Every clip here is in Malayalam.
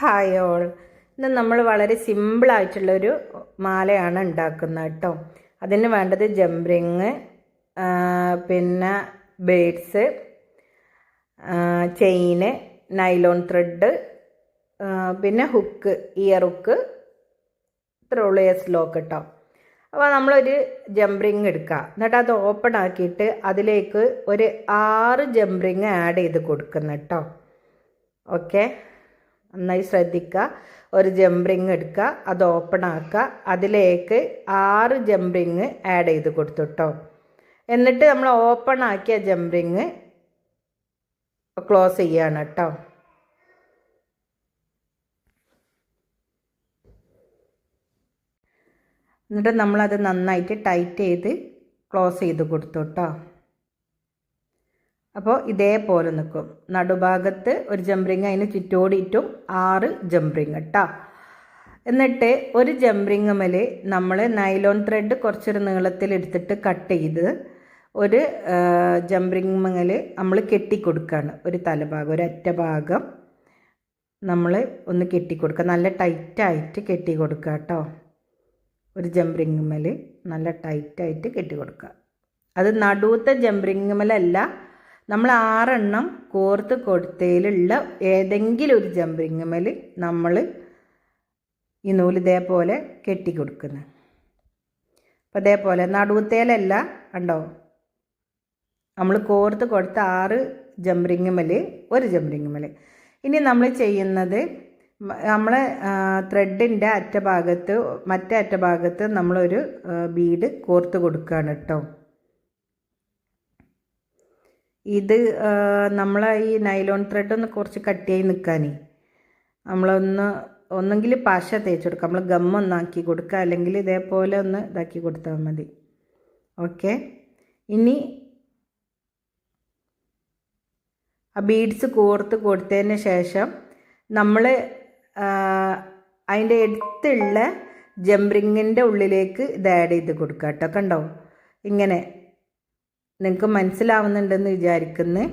Hi all. ഇന്ന് നമ്മൾ വളരെ സിമ്പിളായിട്ടുള്ളൊരു മാലയാണ് ഉണ്ടാക്കുന്നത് കേട്ടോ. അതിന് വേണ്ടത് ജംറിങ്, പിന്നെ ബേഡ്സ്, ചെയിന്, നൈലോൺ ത്രെഡ്, പിന്നെ ഹുക്ക്, ഇയർ ഹുക്ക്, ത്രോളിയസ് ലോക്ക് കേട്ടോ. അപ്പോൾ നമ്മളൊരു ജംറിങ് എടുക്കുക, എന്നിട്ട് അത് ഓപ്പൺ ആക്കിയിട്ട് അതിലേക്ക് ഒരു 6 ജംറിങ് ആഡ് ചെയ്ത് കൊടുക്കുന്നു കേട്ടോ. ഓക്കെ, നന്നായി ശ്രദ്ധിക്കുക. ഒരു ജംറിങ് എടുക്കുക, അത് ഓപ്പൺ ആക്കുക, അതിലേക്ക് 6 ജംറിങ് ആഡ് ചെയ്ത് കൊടുത്തു കേട്ടോ. എന്നിട്ട് നമ്മൾ ഓപ്പൺ ആക്കിയ ജംറിങ് ക്ലോസ് ചെയ്യാണ് കേട്ടോ. എന്നിട്ട് നമ്മളത് നന്നായിട്ട് ടൈറ്റ് ചെയ്ത് ക്ലോസ് ചെയ്ത് കൊടുത്തു കേട്ടോ. അപ്പോൾ ഇതേപോലെ നിൽക്കും. നടുഭാഗത്ത് ഒരു ജംറിങ്, അതിന് ചുറ്റോടിയിട്ടും 6 ജംറിങ് കേട്ടോ. എന്നിട്ട് ഒരു ജംറിങ് മേൽ നമ്മൾ നൈലോൺ ത്രെഡ് കുറച്ചൊരു നീളത്തിൽ എടുത്തിട്ട് കട്ട് ചെയ്ത് ഒരു ജംറിങ് മേൽ നമ്മൾ കെട്ടിക്കൊടുക്കുകയാണ്. ഒരു തലഭാഗം, ഒരു അറ്റ ഭാഗം നമ്മൾ ഒന്ന് കെട്ടിക്കൊടുക്കുക, നല്ല ടൈറ്റായിട്ട് കെട്ടി കൊടുക്കുക കേട്ടോ. ഒരു ജംറിങ് മേൽ നല്ല ടൈറ്റായിട്ട് കെട്ടി കൊടുക്കുക. അത് നടുവത്തെ ജംറിങ് മേലല്ല, നമ്മൾ 6 എണ്ണം കോർത്ത് കൊടുത്തതിലുള്ള ഏതെങ്കിലും ഒരു ജംറിങ് മേൽ നമ്മൾ ഈ നൂല് ഇതേപോലെ കെട്ടി കൊടുക്കുന്നത്. അപ്പോൾ അതേപോലെ നടുവത്തേലല്ല, കണ്ടോ, നമ്മൾ കോർത്ത് കൊടുത്ത 6 ജംറിങ് മേൽ ഒരു ജംറിങ് മേൽ. ഇനി നമ്മൾ ചെയ്യുന്നത്, നമ്മൾ ത്രെഡിൻ്റെ അറ്റഭാഗത്ത് മറ്റേ അറ്റഭാഗത്ത് നമ്മളൊരു ബീഡ് കോർത്ത് കൊടുക്കുകയാണ് കേട്ടോ. ഇത് നമ്മൾ ഈ നൈലോൺ ത്രെഡ് ഒന്ന് കുറച്ച് കട്ടിയായി നിൽക്കാനേ ഒന്നെങ്കിൽ പശ തേച്ച് കൊടുക്കുക, നമ്മൾ ഗമ്മൊന്നാക്കി കൊടുക്കുക, അല്ലെങ്കിൽ ഇതേപോലെ ഒന്ന് ഇതാക്കി കൊടുത്താൽ മതി. ഓക്കെ, ഇനി ആ ബീഡ്സ് കോർത്ത് കൊടുത്തതിന് ശേഷം നമ്മൾ അതിൻ്റെ അടുത്തുള്ള ജംറിങ്ങിൻ്റെ ഉള്ളിലേക്ക് ഇത് ആഡ് ചെയ്ത് കൊടുക്കുക കേട്ടോ. കണ്ടോ, ഇങ്ങനെ നിങ്ങൾക്ക് മനസ്സിലാവുന്നുണ്ടെന്ന് വിചാരിക്കുന്നു.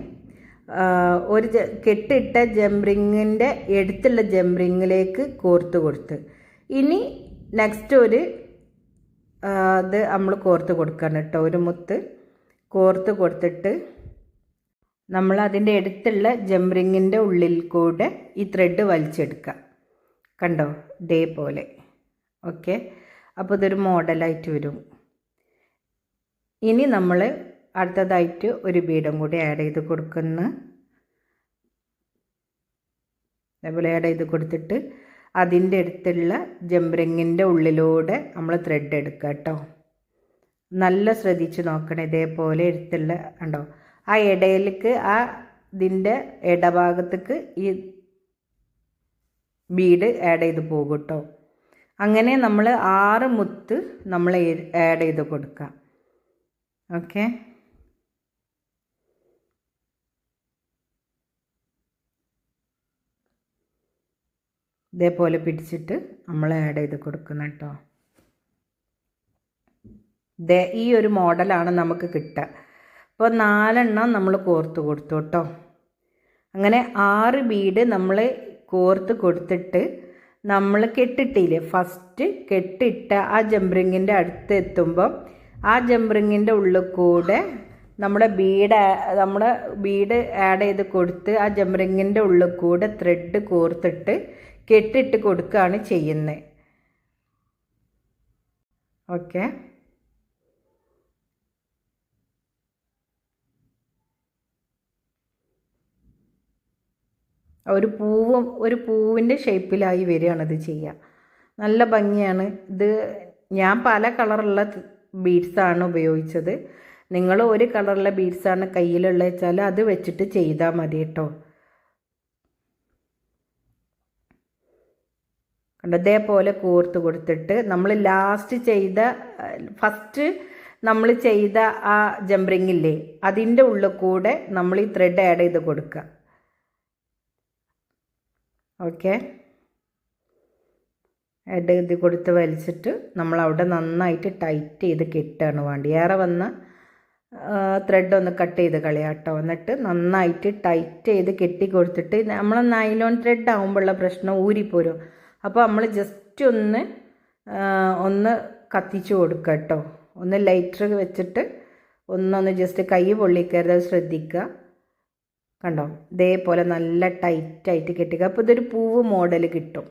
ഒരു കെട്ടിട്ട ജംറിങ്ങിൻ്റെ അടുത്തുള്ള ജംറിങ്ങിലേക്ക് കോർത്ത് കൊടുത്ത്, ഇനി നെക്സ്റ്റ് ഒരു ഇത് നമ്മൾ കോർത്ത് കൊടുക്കണം കേട്ടോ. ഒരു മുത്ത് കോർത്ത് കൊടുത്തിട്ട് നമ്മൾ അതിൻ്റെ അടുത്തുള്ള ജംറിങ്ങിൻ്റെ ഉള്ളിൽ കൂടെ ഈ ത്രെഡ് വലിച്ചെടുക്കുക. കണ്ടോ, ഇതേപോലെ. ഓക്കെ, അപ്പോൾ ഇതൊരു മോഡലായിട്ട് വരും. ഇനി നമ്മൾ അടുത്തതായിട്ട് ഒരു ബീഡും കൂടി ആഡ് ചെയ്ത് കൊടുക്കുന്നു. അതേപോലെ ആഡ് ചെയ്ത് കൊടുത്തിട്ട് അതിൻ്റെ അടുത്തുള്ള ജംറിങ്ങിൻ്റെ ഉള്ളിലൂടെ നമ്മൾ ത്രെഡ് എടുക്കുക കേട്ടോ. നല്ല ശ്രദ്ധിച്ച് നോക്കണം. ഇതേപോലെ അടുത്തുള്ള കണ്ടോ, ആ ഇടയിലേക്ക് ഇതിൻ്റെ ഇടഭാഗത്തേക്ക് ഈ ബീഡ് ആഡ് ചെയ്ത് പോകും കേട്ടോ. അങ്ങനെ നമ്മൾ 6 മുത്ത് നമ്മൾ ആഡ് ചെയ്ത് കൊടുക്കാം. ഓക്കെ, ഇതേപോലെ പിടിച്ചിട്ട് നമ്മൾ ആഡ് ചെയ്ത് കൊടുക്കണം കേട്ടോ. ഈ ഒരു മോഡലാണ് നമുക്ക് കിട്ടുക. അപ്പോൾ 4 എണ്ണം നമ്മൾ കോർത്ത് കൊടുത്തു കേട്ടോ. അങ്ങനെ 6 ബീഡ് നമ്മൾ കോർത്ത് കൊടുത്തിട്ട് നമ്മൾ കെട്ടിട്ടില്ലേ, ഫസ്റ്റ് കെട്ടിട്ട ആ ജംറിങ്ങിൻ്റെ അടുത്ത് എത്തുമ്പം ആ ജംറിങ്ങിൻ്റെ ഉള്ളിൽ കൂടെ നമ്മൾ ബീഡ് ആഡ് ചെയ്ത് കൊടുത്ത് ആ ജംറിങ്ങിൻ്റെ ഉള്ളിൽ കൂടെ ത്രെഡ് കോർത്തിട്ട് കെട്ടിട്ട് കൊടുക്കുകയാണ് ചെയ്യുന്നത്. ഓക്കെ, ഒരു പൂവിൻ്റെ ഷേപ്പിലായി വരികയാണിത് ചെയ്യുക. നല്ല ഭംഗിയാണ് ഇത്. ഞാൻ പല കളറുള്ള ബീഡ്സാണ് ഉപയോഗിച്ചത്. നിങ്ങൾ ഒരു കളറുള്ള ബീഡ്സാണ് കയ്യിലുള്ള വെച്ചാൽ അത് വെച്ചിട്ട് ചെയ്താൽ മതി കേട്ടോ. കണ്ടോ, ഇതേപോലെ കോർത്ത് കൊടുത്തിട്ട് നമ്മൾ ഫസ്റ്റ് നമ്മൾ ചെയ്ത ആ ജംറിങ്ങില്ലേ, അതിൻ്റെ ഉള്ളിൽ കൂടെ നമ്മൾ ഈ ത്രെഡ് ആഡ് ചെയ്ത് കൊടുക്കുക. ഓക്കെ, ആഡ് ചെയ്ത് കൊടുത്ത് വലിച്ചിട്ട് നമ്മൾ അവിടെ നന്നായിട്ട് ടൈറ്റ് ചെയ്ത് കെട്ടുകയാണ് വേണ്ടി. ഏറെ വന്ന ത്രെഡ് ഒന്ന് കട്ട് ചെയ്ത് കളയാം കേട്ടോ. എന്നിട്ട് നന്നായിട്ട് ടൈറ്റ് ചെയ്ത് കെട്ടി കൊടുത്തിട്ട് നമ്മൾ നൈലോൺ ത്രെഡ് ആകുമ്പോഴുള്ള പ്രശ്നം ഊരിപ്പോരും. അപ്പോൾ നമ്മൾ ജസ്റ്റ് ഒന്ന് കത്തിച്ച് കൊടുക്കുക കേട്ടോ. ഒന്ന് ലൈറ്റർ വെച്ചിട്ട് ഒന്നൊന്ന് ജസ്റ്റ് കൈ പൊള്ളിക്കരുത്, ശ്രദ്ധിക്കുക. കണ്ടോ, ഇതേപോലെ നല്ല ടൈറ്റായിട്ട് കെട്ടിക്കുക. അപ്പോൾ ഇതൊരു പൂവ് മോഡൽ കിട്ടും.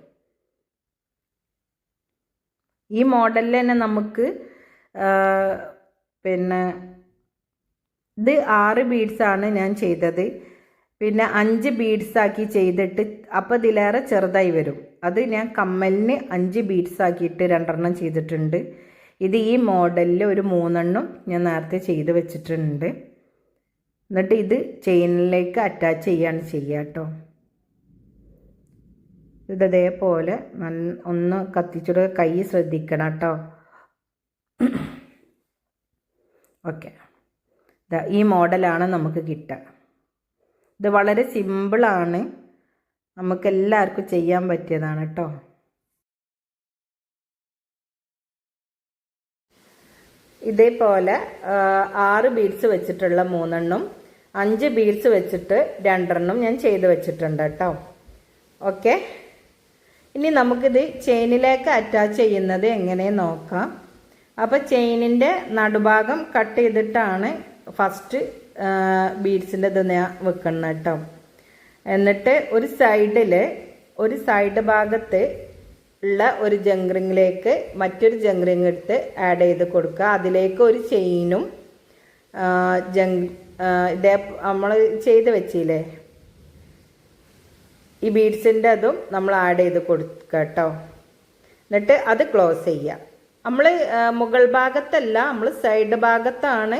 ഈ മോഡലിൽ തന്നെ നമുക്ക് പിന്നെ ഇത് 6 ബീഡ്സാണ് ഞാൻ ചെയ്തത്. പിന്നെ 5 ബീഡ്സാക്കി ചെയ്തിട്ട് അപ്പോൾ ഇതിലേറെ ചെറുതായി വരും. അത് ഞാൻ കമ്മലിന് 5 ബീഡ്സാക്കിയിട്ട് 2 ചെയ്തിട്ടുണ്ട്. ഇത് ഈ മോഡലിൽ ഒരു 3 ഞാൻ നേരത്തെ ചെയ്ത് വെച്ചിട്ടുണ്ട്. എന്നിട്ട് ഇത് ചെയിനിലേക്ക് അറ്റാച്ച് ചെയ്യാണ് ചെയ്യുക കേട്ടോ. ഇതേപോലെ ഒന്ന് കത്തിച്ചിട്ട് കൈ ശ്രദ്ധിക്കണം കേട്ടോ. ഓക്കെ, ഈ മോഡലാണ് നമുക്ക് കിട്ടുക. ഇത് വളരെ സിമ്പിളാണ്, നമുക്കെല്ലാവർക്കും ചെയ്യാൻ പറ്റിയതാണ് കേട്ടോ. ഇതേപോലെ 6 ബീഡ്സ് വെച്ചിട്ടുള്ള 3 5 ബീഡ്സ് വെച്ചിട്ട് 2 ഞാൻ ചെയ്ത് വെച്ചിട്ടുണ്ട് കേട്ടോ. ഓക്കെ, ഇനി നമുക്കിത് ചെയിനിലേക്ക് അറ്റാച്ച് ചെയ്യുന്നത് എങ്ങനെ നോക്കാം. അപ്പോൾ ചെയിനിൻ്റെ നടുഭാഗം കട്ട് ചെയ്തിട്ടാണ് ഫസ്റ്റ് ബീഡ്സിൻ്റെ ഇത് ഞാൻ വെക്കുന്നത് കേട്ടോ. എന്നിട്ട് ഒരു സൈഡ് ഭാഗത്ത് ഉള്ള ഒരു ജംഗ്രിങ്ങിലേക്ക് മറ്റൊരു ജംഗ്രിങ് എടുത്ത് ആഡ് ചെയ്ത് കൊടുക്കുക. അതിലേക്ക് ഒരു ചെയിനും ഇതേ നമ്മൾ ചെയ്ത് വെച്ചില്ലേ ഈ ബീഡ്സിൻ്റെ അതും നമ്മൾ ആഡ് ചെയ്ത് കൊടുക്കുക കേട്ടോ. എന്നിട്ട് അത് ക്ലോസ് ചെയ്യുക. നമ്മൾ മുകൾ ഭാഗത്തല്ല, നമ്മൾ സൈഡ് ഭാഗത്താണ്.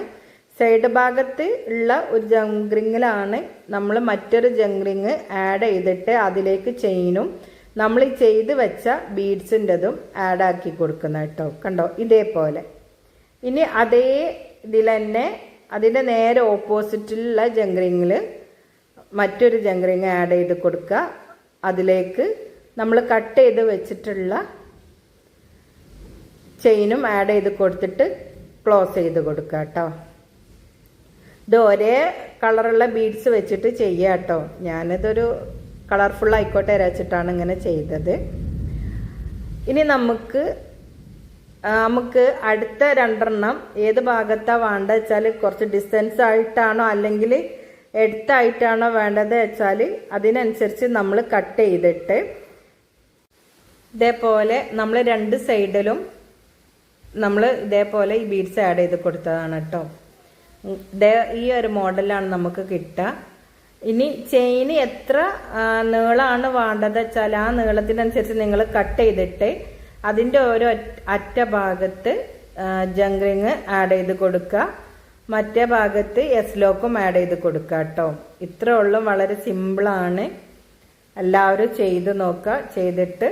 സൈഡ് ഭാഗത്ത് ഉള്ള ഒരു ജംഗ്രിങ്ങിലാണ് നമ്മൾ മറ്റൊരു ജംഗ്രിങ് ആഡ് ചെയ്തിട്ട് അതിലേക്ക് ചെയിനും നമ്മൾ ഈ ചെയ്ത് വെച്ച ബീഡ്സിൻ്റെതും ആഡ് ആക്കി കൊടുക്കുന്ന കേട്ടോ. കണ്ടോ, ഇതേപോലെ. ഇനി അതേ ഇതിൽ തന്നെ അതിൻ്റെ നേരെ ഓപ്പോസിറ്റിലുള്ള ജംഗ്രിങ്ങിൽ മറ്റൊരു ജംഗ്രിങ് ആഡ് ചെയ്ത് കൊടുക്കുക. അതിലേക്ക് നമ്മൾ കട്ട് ചെയ്ത് വെച്ചിട്ടുള്ള ചെയിനും ആഡ് ചെയ്ത് കൊടുത്തിട്ട് ക്ലോസ് ചെയ്ത് കൊടുക്കുക കേട്ടോ. ഇത് ഒരേ കളറുള്ള ബീഡ്സ് വെച്ചിട്ട് ചെയ്യുക കേട്ടോ. ഞാനിതൊരു കളർഫുൾ ആയിക്കോട്ടെ വെച്ചിട്ടാണ് ഇങ്ങനെ ചെയ്തത്. ഇനി നമുക്ക് അടുത്ത 2 ഏത് ഭാഗത്താണ് വേണ്ടത് വെച്ചാൽ കുറച്ച് ഡിസ്റ്റൻസ് ആയിട്ടാണോ അല്ലെങ്കിൽ എടുത്തായിട്ടാണോ വേണ്ടത് വെച്ചാൽ അതിനനുസരിച്ച് നമ്മൾ കട്ട് ചെയ്തിട്ട് ഇതേപോലെ നമ്മൾ 2 സൈഡിലും നമ്മൾ ഇതേപോലെ ഈ ബീഡ്സ് ആഡ് ചെയ്ത് കൊടുത്തതാണ് കേട്ടോ. ഈ ഒരു മോഡലാണ് നമുക്ക് കിട്ടുക. ഇനി ചെയിന് എത്ര നീളമാണ് വേണ്ടത് വെച്ചാൽ ആ നീളത്തിനനുസരിച്ച് നിങ്ങൾ കട്ട് ചെയ്തിട്ട് അതിൻ്റെ ഓരോ അറ്റ ഭാഗത്ത് ജംഗ്രിങ് ആഡ് ചെയ്ത് കൊടുക്കുക, മറ്റേ ഭാഗത്ത് എസ് ലോക്കും ആഡ് ചെയ്ത് കൊടുക്കുക കേട്ടോ. ഇത്രേ ഉള്ളൂ, വളരെ സിമ്പിളാണ്. എല്ലാവരും ചെയ്ത് നോക്കുക, ചെയ്തിട്ട്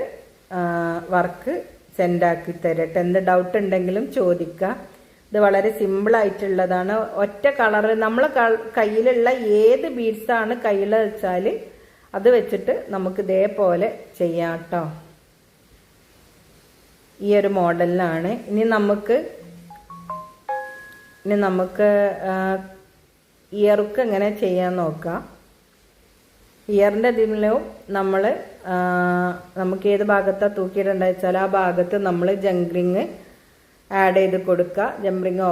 വർക്ക് സെൻഡാക്കി തരട്ടെ. എന്ത് ഡൗട്ട് ഉണ്ടെങ്കിലും ചോദിക്കുക. ഇത് വളരെ സിമ്പിളായിട്ടുള്ളതാണ്. ഒറ്റ കളറ് നമ്മളെ കയ്യിലുള്ള ഏത് ബീഡ്സാണ് കയ്യിൽ വെച്ചാൽ അത് വെച്ചിട്ട് നമുക്ക് ഇതേപോലെ ചെയ്യാം കേട്ടോ. ഈ ഒരു മോഡലിലാണ്. ഇനി നമുക്ക് ഇയർക്ക് എങ്ങനെ ചെയ്യാൻ നോക്കാം. ഇയറിൻ്റെ ഇതിലും നമുക്ക് ഏത് ഭാഗത്താണ് തൂക്കിയിടേണ്ടത് വെച്ചാൽ ആ ഭാഗത്ത് നമ്മൾ ജംഗ്രിങ് ആഡ് ചെയ്ത് കൊടുക്കുക. ജംഗ്രിങ്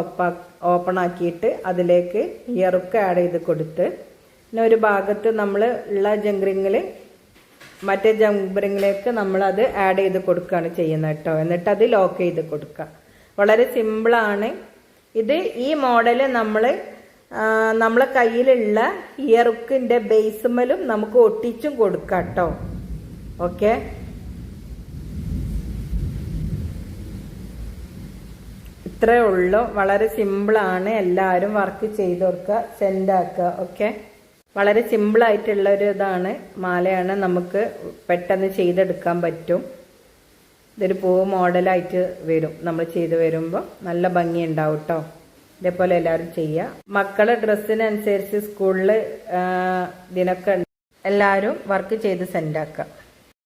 ഓപ്പൺ ആക്കിയിട്ട് അതിലേക്ക് ഇയർക്ക് ആഡ് ചെയ്ത് കൊടുത്ത് പിന്നെ ഒരു ഭാഗത്ത് നമ്മൾ ഉള്ള ജംഗ്രിങ്ങിൽ മറ്റേ ജംഗ്രിങ്ങിലേക്ക് നമ്മളത് ആഡ് ചെയ്ത് കൊടുക്കുകയാണ് ചെയ്യുന്നത് കേട്ടോ. എന്നിട്ട് അത് ലോക്ക് ചെയ്ത് കൊടുക്കുക. വളരെ സിമ്പിളാണ് ഇത്. ഈ മോഡല് നമ്മളെ കയ്യിലുള്ള ഇയർക്കിൻ്റെ ബേസുമലും നമുക്ക് ഒട്ടിച്ചും കൊടുക്കാം കേട്ടോ. ഓക്കെ, ഇത്രേ ഉള്ളൂ. വളരെ സിമ്പിളാണ്. എല്ലാവരും വർക്ക് ചെയ്ത് കൊടുക്കുക, സെൻഡാക്കുക. ഓക്കെ, വളരെ സിമ്പിളായിട്ടുള്ള ഒരു ഇതാണ്, മാലയാണ്. നമുക്ക് പെട്ടെന്ന് ചെയ്തെടുക്കാൻ പറ്റും. ഇതൊരു പൂവ് മോഡലായിട്ട് വരും. നമ്മൾ ചെയ്ത് വരുമ്പോൾ നല്ല ഭംഗി ഉണ്ടാവും കേട്ടോ. ഇതേപോലെ എല്ലാവരും ചെയ്യുക. മക്കളെ ഡ്രസ്സിനനുസരിച്ച് സ്കൂളിൽ ഇതിനൊക്കെ എല്ലാവരും വർക്ക് ചെയ്ത് സെൻഡാക്കുക.